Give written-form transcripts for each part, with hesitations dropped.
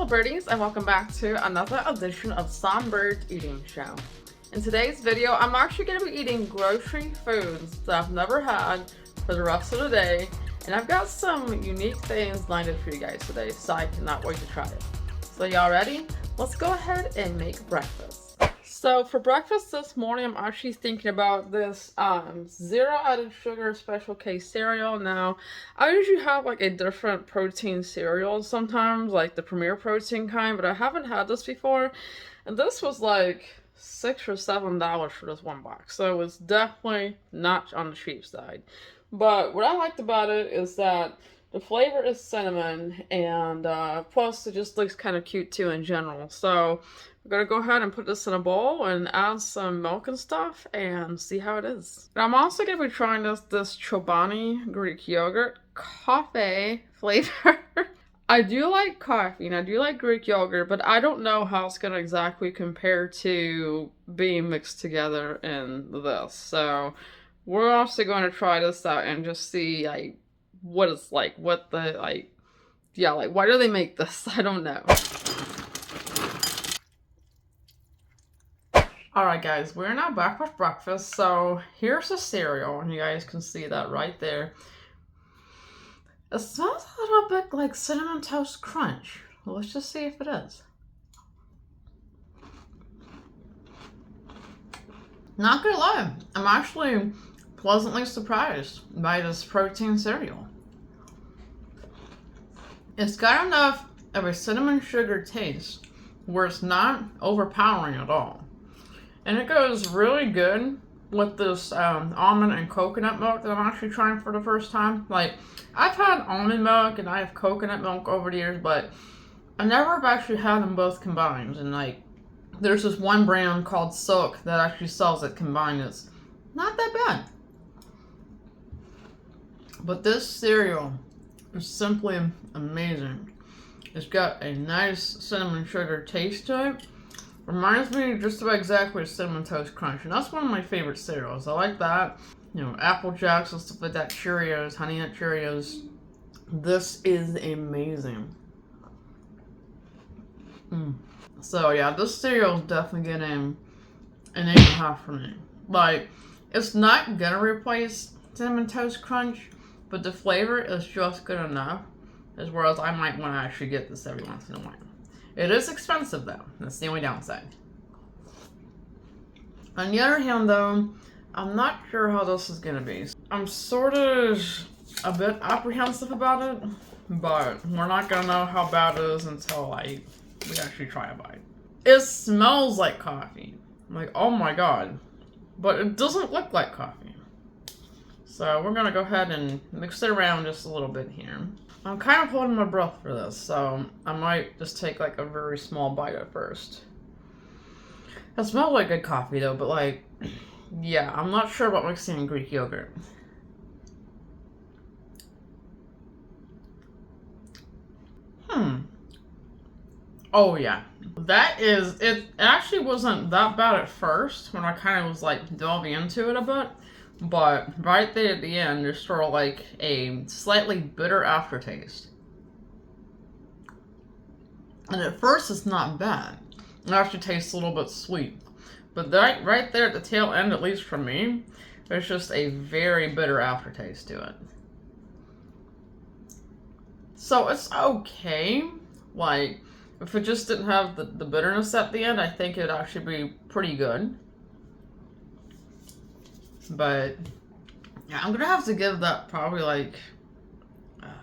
Hello birdies, and welcome back to another edition of SongByrd Eating Show. In today's video, I'm actually going to be eating grocery foods that I've never had for the rest of the day, and I've got some unique things lined up for you guys today, so I cannot wait to try it. So y'all ready? Let's go ahead and make breakfast. So for breakfast this morning, I'm actually thinking about this zero added sugar special K cereal. Now, I usually have like a different protein cereal sometimes, like the Premier Protein kind, but I haven't had this before. And this was like $6 or $7 for this one box. So it's definitely not on the cheap side. But what I liked about it is that the flavor is cinnamon, and plus it just looks kind of cute too in general. So we're gonna go ahead and put this in a bowl and add some milk and stuff and see how it is. And I'm also gonna be trying this Chobani Greek yogurt coffee flavor. I do like coffee and I do like Greek yogurt, but I don't know how it's gonna exactly compare to being mixed together in this. So we're also going to try this out and just see like what it's like, what the like why do they make this? I don't know. Alright guys, we're now back with breakfast. So here's the cereal, and you guys can see that right there. It smells a little bit like Cinnamon Toast Crunch. Well, let's just see if it is. Not gonna lie, I'm actually pleasantly surprised by this protein cereal. It's got enough of a cinnamon sugar taste where it's not overpowering at all. And it goes really good with this almond and coconut milk that I'm actually trying for the first time. Like, I've had almond milk and I have coconut milk over the years, but I never have actually had them both combined. And like, there's this one brand called Silk that actually sells it combined. It's not that bad. But this cereal is simply amazing. It's got a nice cinnamon sugar taste to it. Reminds me just about exactly of Cinnamon Toast Crunch, and that's one of my favorite cereals. I like that. You know, Apple Jacks and stuff like that, Cheerios, Honey Nut Cheerios. This is amazing. So yeah, this cereal is definitely getting an 8.5 for me. Like, it's not gonna replace Cinnamon Toast Crunch, but the flavor is just good enough, as well as I might want to actually get this every once in a while. It is expensive though, that's the only downside. On the other hand though, I'm not sure how this is gonna be. I'm sort of a bit apprehensive about it, but we're not gonna know how bad it is until we actually try a bite. It smells like coffee. I'm like, oh my god. But it doesn't look like coffee. So we're gonna go ahead and mix it around just a little bit here. I'm kind of holding my breath for this, so I might just take like a very small bite at first. It smells like good coffee though, but like, yeah, I'm not sure about mixing in Greek yogurt. Oh yeah, that is, it actually wasn't that bad at first when I kind of was like delving into it a bit. But right there at the end, there's sort of like a slightly bitter aftertaste. And at first, it's not bad. It actually tastes a little bit sweet. But right there at the tail end, at least for me, there's just a very bitter aftertaste to it. So it's okay. Like, if it just didn't have the bitterness at the end, I think it'd actually be pretty good. But yeah, I'm gonna have to give that probably like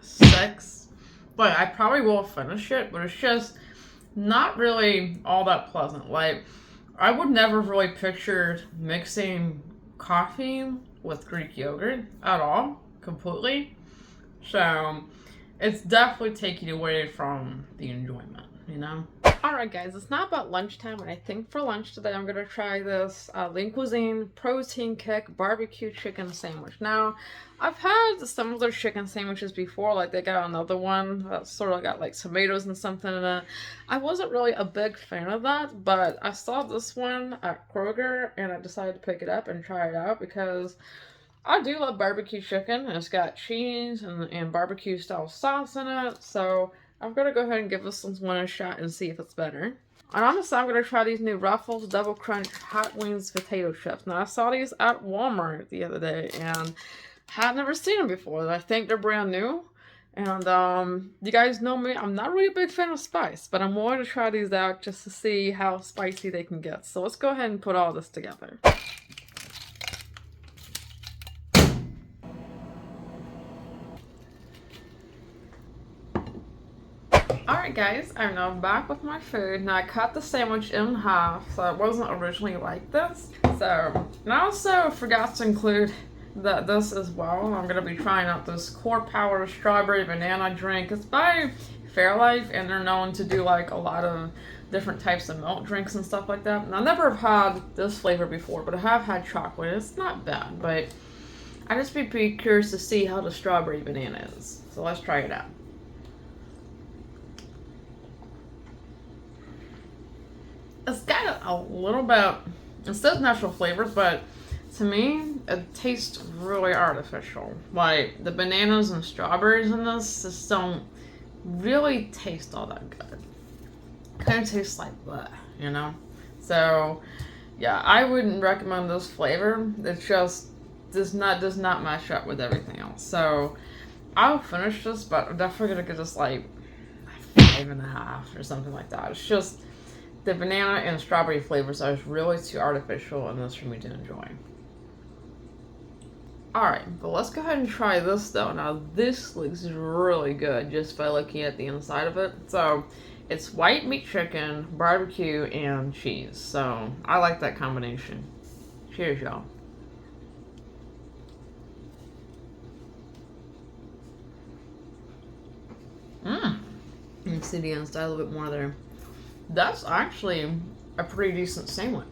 6. But I probably will finish it, but it's just not really all that pleasant. Like, I would never really picture mixing coffee with Greek yogurt at all, completely. So it's definitely taking away from the enjoyment, you know? Alright guys, it's now about lunchtime, and I think for lunch today I'm going to try this Lean Cuisine Protein Kick Barbecue Chicken Sandwich. Now, I've had some of their chicken sandwiches before, like they got another one that sort of got like tomatoes and something in it. I wasn't really a big fan of that, but I saw this one at Kroger and I decided to pick it up and try it out because I do love barbecue chicken, and it's got cheese and barbecue style sauce in it, so I'm gonna go ahead and give this one a shot and see if it's better. And honestly, I'm gonna try these new Ruffles Double Crunch Hot Wings potato chips. Now, I saw these at Walmart the other day and had never seen them before. I think they're brand new. And you guys know me, I'm not really a big fan of spice, but I'm willing to try these out just to see how spicy they can get. So let's go ahead and put all this together. Alright guys, I'm now back with my food. Now I cut the sandwich in half, so it wasn't originally like this. So, and I also forgot to include this as well. I'm going to be trying out this Core Power Strawberry Banana drink. It's by Fairlife, and they're known to do like a lot of different types of milk drinks and stuff like that. And I never have had this flavor before, but I have had chocolate. It's not bad, but I'd just be pretty curious to see how the strawberry banana is. So let's try it out. It's got a little bit, it says natural flavors, but to me, it tastes really artificial. Like, the bananas and strawberries in this just don't really taste all that good. Kind of tastes like bleh, you know? So, yeah, I wouldn't recommend this flavor. It just does not match up with everything else. So, I'll finish this, but I'm definitely gonna give this like 5.5 or something like that. It's just the banana and strawberry flavors are really too artificial in this for me to enjoy. Alright, but let's go ahead and try this though. Now this looks really good just by looking at the inside of it. So it's white meat chicken, barbecue, and cheese. So I like that combination. Cheers, y'all. You can see the inside a little bit more there. That's actually a pretty decent sandwich.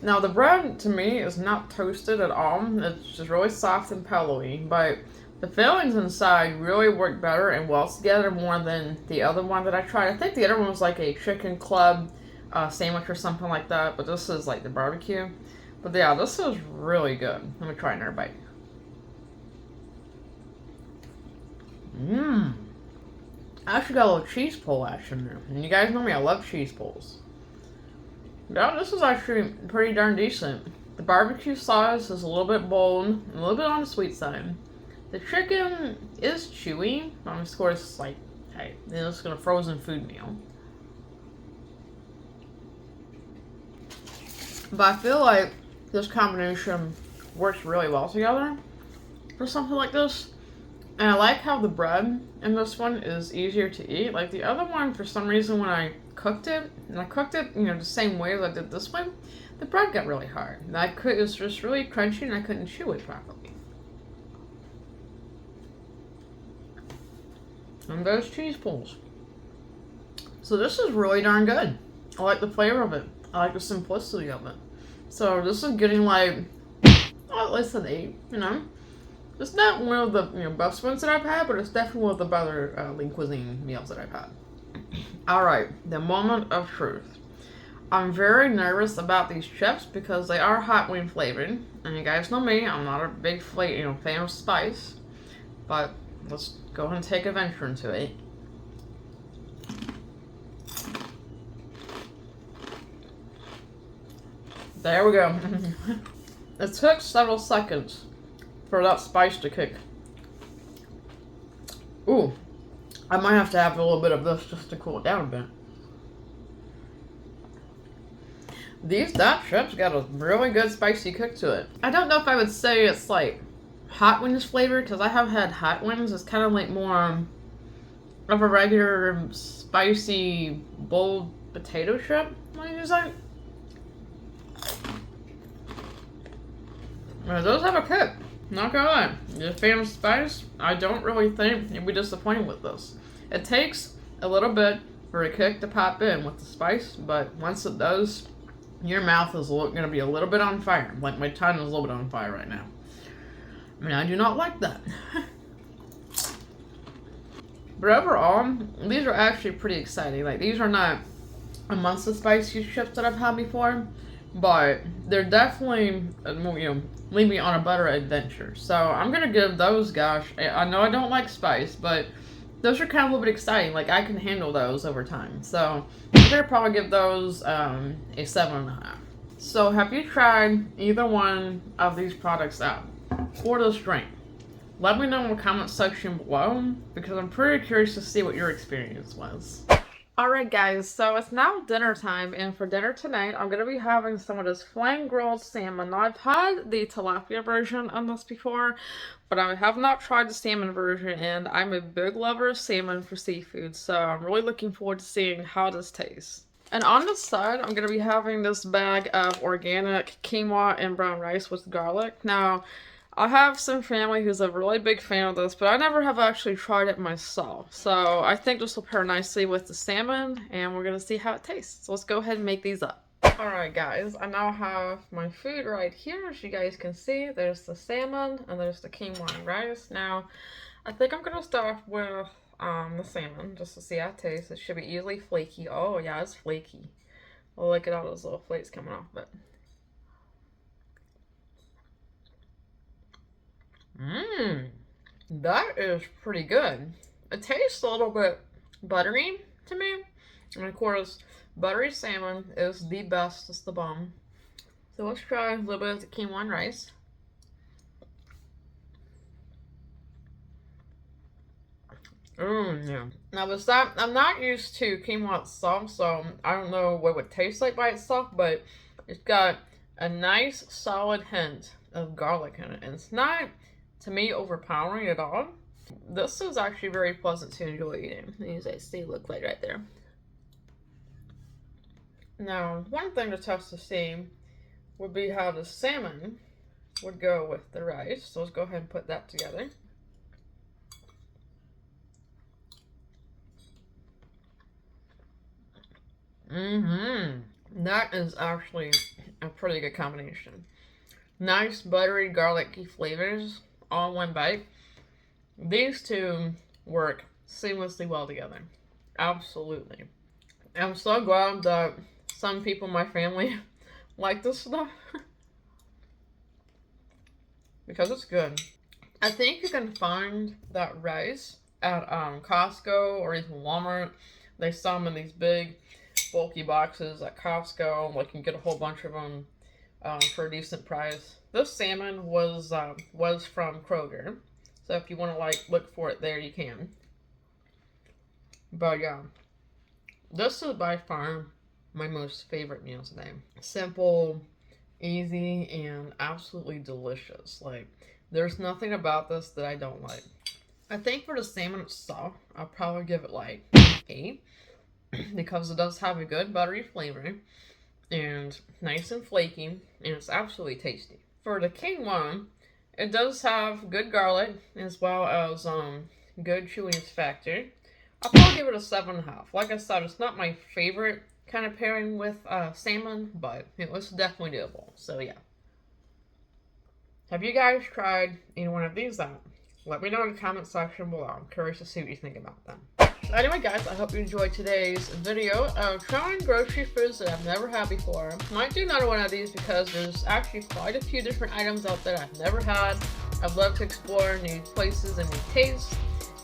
Now the bread to me is not toasted at all. It's just really soft and pillowy, but the fillings inside really work better and well together more than the other one that I tried. I think the other one was like a chicken club sandwich or something like that, but this is like the barbecue. But yeah, this is really good. Let me try another bite. I actually got a little cheese pull action there. And you guys know me, I love cheese pulls. Yeah, this is actually pretty darn decent. The barbecue sauce is a little bit bold, a little bit on the sweet side. The chicken is chewy. Of course, like, hey, it's gonna frozen food meal. But I feel like this combination works really well together for something like this. And I like how the bread in this one is easier to eat. Like the other one, for some reason, when I cooked it, and I cooked it, you know, the same way as I did this one, the bread got really hard. And it was just really crunchy, and I couldn't chew it properly. And those cheese pulls. So this is really darn good. I like the flavor of it. I like the simplicity of it. So this is getting like, at least an 8, you know. It's not one of the best ones that I've had, but it's definitely one of the better Lean Cuisine meals that I've had. Alright, the moment of truth. I'm very nervous about these chips because they are hot wing flavored. And you guys know me, I'm not a big fan of spice. But let's go ahead and take a venture into it. There we go. It took several seconds for that spice to kick. Ooh, I might have to have a little bit of this just to cool it down a bit. That chip's got a really good spicy kick to it. I don't know if I would say it's like hot wings flavor, because I have had hot wings. It's kind of like more of a regular spicy bold potato chip. What do you say? Those have a kick. Not gonna lie, if you're a fan of spice, I don't really think you'll be disappointed with this. It takes a little bit for a kick to pop in with the spice, but once it does, your mouth is gonna be a little bit on fire. Like my tongue is a little bit on fire right now. I mean, I do not like that. But overall, these are actually pretty exciting. Like, these are not amongst the spiciest chips that I've had before, but they're definitely, lead me on a better adventure. So I'm gonna give those, gosh, I know I don't like spice, but those are kind of a little bit exciting. Like, I can handle those over time. So I'm gonna probably give those a 7.5. So have you tried either one of these products out for this drink? Let me know in the comment section below because I'm pretty curious to see what your experience was. Alright guys, so it's now dinner time, and for dinner tonight I'm going to be having some of this flame grilled salmon. Now I've had the tilapia version of this before, but I have not tried the salmon version, and I'm a big lover of salmon for seafood, so I'm really looking forward to seeing how this tastes. And on the side, I'm going to be having this bag of organic quinoa and brown rice with garlic. Now, I have some family who's a really big fan of this, but I never have actually tried it myself. So I think this will pair nicely with the salmon, and we're going to see how it tastes. So let's go ahead and make these up. Alright guys, I now have my food right here. As you guys can see, there's the salmon and there's the quinoa and rice. Now, I think I'm going to start with the salmon just to see how it tastes. It should be easily flaky. Oh yeah, it's flaky. Well, look at all those little flakes coming off of it. That is pretty good. It tastes a little bit buttery to me. And of course, buttery salmon is the best. It's the bomb. So let's try a little bit of the quinoa and rice. Yeah. Now with that, I'm not used to quinoa itself, so I don't know what it would taste like by itself, but it's got a nice solid hint of garlic in it. And it's not, to me, overpowering at all. This is actually very pleasant to enjoy eating. As you see, look like right there. Now, one thing to test to see would be how the salmon would go with the rice. So let's go ahead and put that together. That is actually a pretty good combination. Nice buttery garlicky flavors all in one bite. These two work seamlessly well together. Absolutely. I'm so glad that some people in my family like this stuff because it's good. I think you can find that rice at Costco or even Walmart. They sell them in these big bulky boxes at Costco. Like, you can get a whole bunch of them for a decent price. This salmon was from Kroger, so if you want to like look for it there, you can. But yeah, this is by far my most favorite meal today. Simple, easy, and absolutely delicious. Like, there's nothing about this that I don't like. I think for the salmon itself, I'll probably give it like 8 because it does have a good buttery flavor and nice and flaky, and it's absolutely tasty. For the quinoa, it does have good garlic as well as good chewiness factor. I'll probably give it a 7.5. Like I said, it's not my favorite kind of pairing with salmon, but it was definitely doable. So yeah. Have you guys tried any one of these out? Let me know in the comment section below. I'm curious to see what you think about them. So anyway guys, I hope you enjoyed today's video of trying grocery foods that I've never had before. Might do another one of these because there's actually quite a few different items out there I've never had. I'd love to explore new places and new tastes.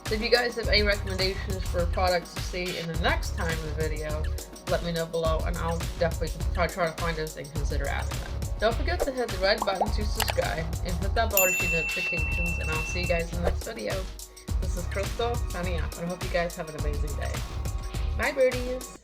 So if you guys have any recommendations for products to see in the next time in the video, let me know below and I'll definitely try to find those and consider adding them. Don't forget to hit the red button to subscribe and hit that bell to see notifications, and I'll see you guys in the next video. This is Crystal signing out. I hope you guys have an amazing day. Bye birdies!